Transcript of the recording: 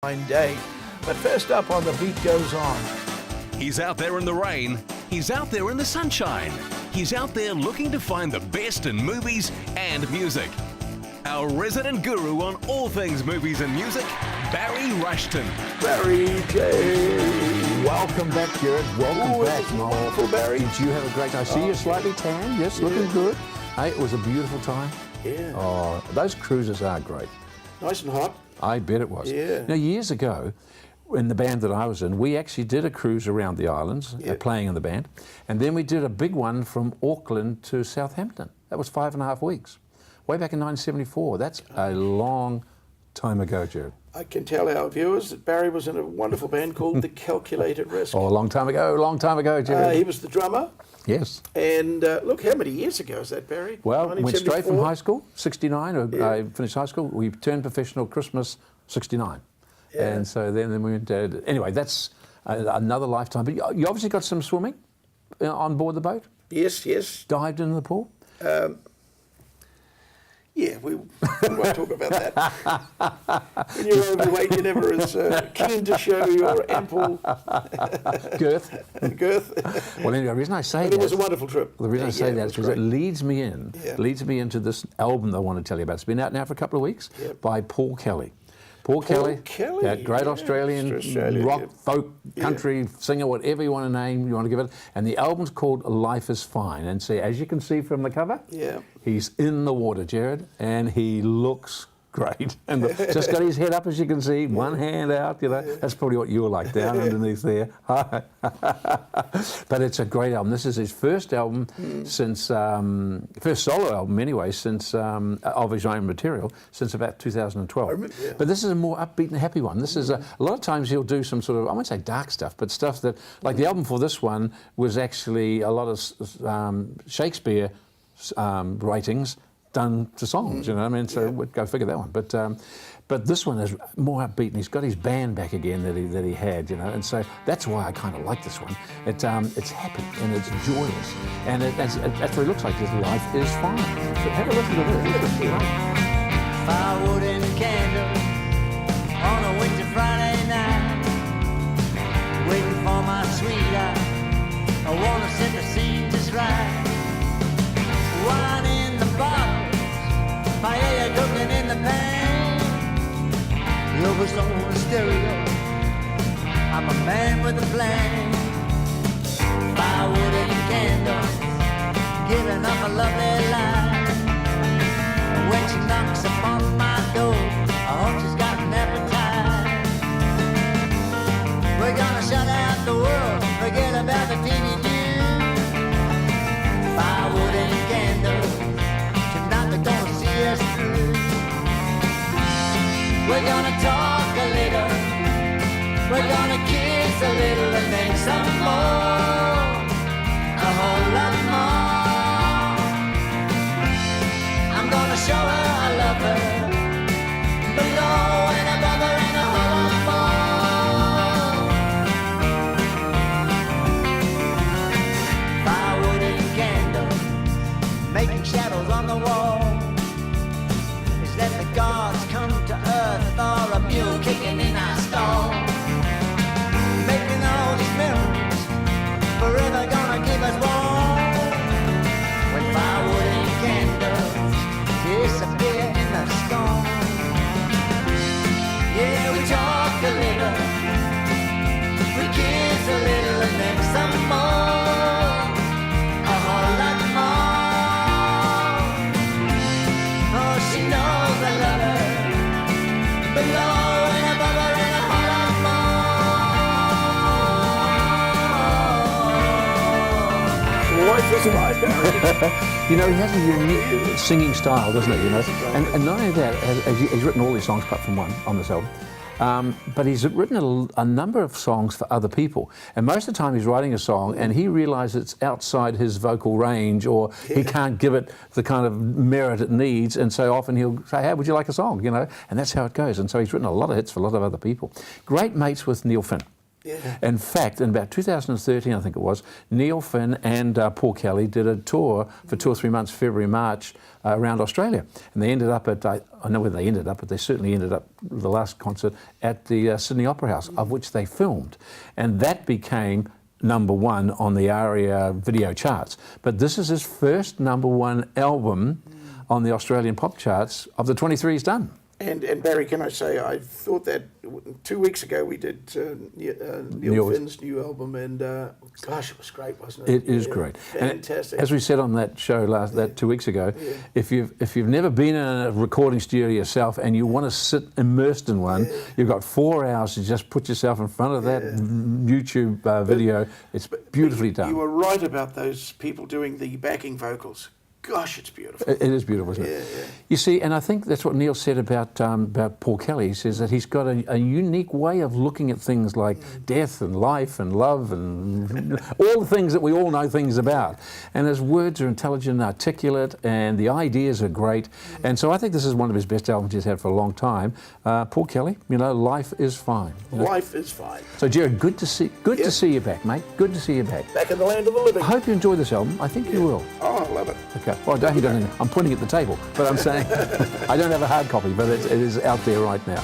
Day. But first up on The Beat Goes On. He's out there in the rain. He's out there in the sunshine. He's out there looking to find the best in movies and music. Our resident guru on all things movies and music, Barry Rushton. Barry J. Welcome back, Jared. Welcome back, Noel. Wonderful, Barry. Did you have a great day? I see you're slightly tan. Yes, looking good. Hey, it was a beautiful time. Yeah. Oh, those cruises are great. Nice and hot. I bet it was. Yeah. Now, years ago, in the band that I was in, we actually did a cruise around the islands, playing in the band, and then we did a big one from Auckland to Southampton. That was 5.5 weeks, way back in 1974. That's a long time ago, Jared. I can tell our viewers that Barry was in a wonderful band called The Calculated Risk. Oh, a long time ago, Jared. He was the drummer. Yes. And look, how many years ago is that, Barry? Well, went straight from 1974? high school, 69. I finished high school. We turned professional Christmas, 69. Yeah. And so then we went, anyway, that's another lifetime. But you obviously got some swimming on board the boat? Yes, yes. Dived into the pool? Yeah, we won't talk about that. When you're overweight, you're never as keen to show your ample girth. Well, anyway, the reason I say But that... it was a wonderful trip. The reason I say it that was is because it great. leads me into this album that I want to tell you about. It's been out now for a couple of weeks by Paul Kelly. Paul Kelly, that great Australian rock, folk, country singer, whatever you want to name, you want to give it. And the album's called Life is Fine. And so, as you can see from the cover, he's in the water, Jared, and he looks great. And just got his head up, as you can see, one hand out, you know. That's probably what you were like down underneath there. But it's a great album. This is his first album since, first solo album anyway, since, of his own material, since about 2012. But this is a more upbeat and happy one. This is a lot of times he'll do some sort of, I won't say dark stuff, but stuff that, like the album for this one was actually a lot of Shakespeare writings done to songs, you know. I mean, so we'd go figure that one. But this one is more upbeat, and he's got his band back again that he had, you know. And so that's why I kind of like this one. It's happy and it's joyous, and that's what it looks like. His life is fine. So have a listen to this. Firewood and a candle on a winter Friday night, waiting for my sweetheart. I wanna set the scene just right. Wine in the bottles, paella cooking in the pan. Elvis on the stereo, I'm a man with a plan. Firewood and candles, giving up a lovely life. When she knocks upon my door, I hope she's got an appetite. We're gonna shut out the world, forget about the TV news. Firewood and candles, tonight they're gonna see us through. We're gonna talk a little, we're gonna kiss a little, and then some more, a whole lot more. I'm gonna show her I love her, below and above her and a whole lot more. Firewood and candles, making shadows on the wall. Is that the gods come to earth or a mule kicking in our stall? Making all these memories forever gonna keep us warm. When firewood and candles disappear in the storm. Yeah, we talk a little, we kiss a little, and then some more, a whole lot more. Oh, she knows I love her, below and above her and a whole lot more. Life is fine, Barry. You know, he has a unique singing style, doesn't he? You know, and not only that, he's written all these songs apart from one on this album. But he's written a number of songs for other people, and most of the time he's writing a song and he realises it's outside his vocal range, or he can't give it the kind of merit it needs, and so often he'll say, "Hey, would you like a song?" You know, and that's how it goes. And so he's written a lot of hits for a lot of other people. Great mates with Neil Finn. Yeah. In fact, in about 2013, I think it was, Neil Finn and Paul Kelly did a tour for 2 or 3 months, February, March, around Australia. And they ended up at, I know where they ended up, but they certainly ended up, the last concert, at the Sydney Opera House, of which they filmed. And that became #1 on the ARIA video charts. But this is his first #1 album on the Australian pop charts of the 23 he's done. And Barry, can I say, I thought that 2 weeks ago we did Neil Finn's new album, and gosh, it was great, wasn't it? It is great. Fantastic. And as we said on that show that 2 weeks ago, if you've never been in a recording studio yourself and you want to sit immersed in one, you've got 4 hours to just put yourself in front of that YouTube video. It's beautifully done. You were right about those people doing the backing vocals. Gosh, it's beautiful. It is beautiful, isn't it? Yeah. You see, and I think that's what Neil said about Paul Kelly. He says that he's got a unique way of looking at things like death and life and love and all the things that we all know things about. And his words are intelligent and articulate, and the ideas are great. And so I think this is one of his best albums he's had for a long time. Paul Kelly, you know, life is fine. You know? Life is fine. So Jared, good to see you back, mate. Good to see you back. Back in the land of the living. I hope you enjoy this album. I think you will. Oh, I love it. Okay. Well, I'm pointing at the table, but I'm saying I don't have a hard copy, but it is out there right now.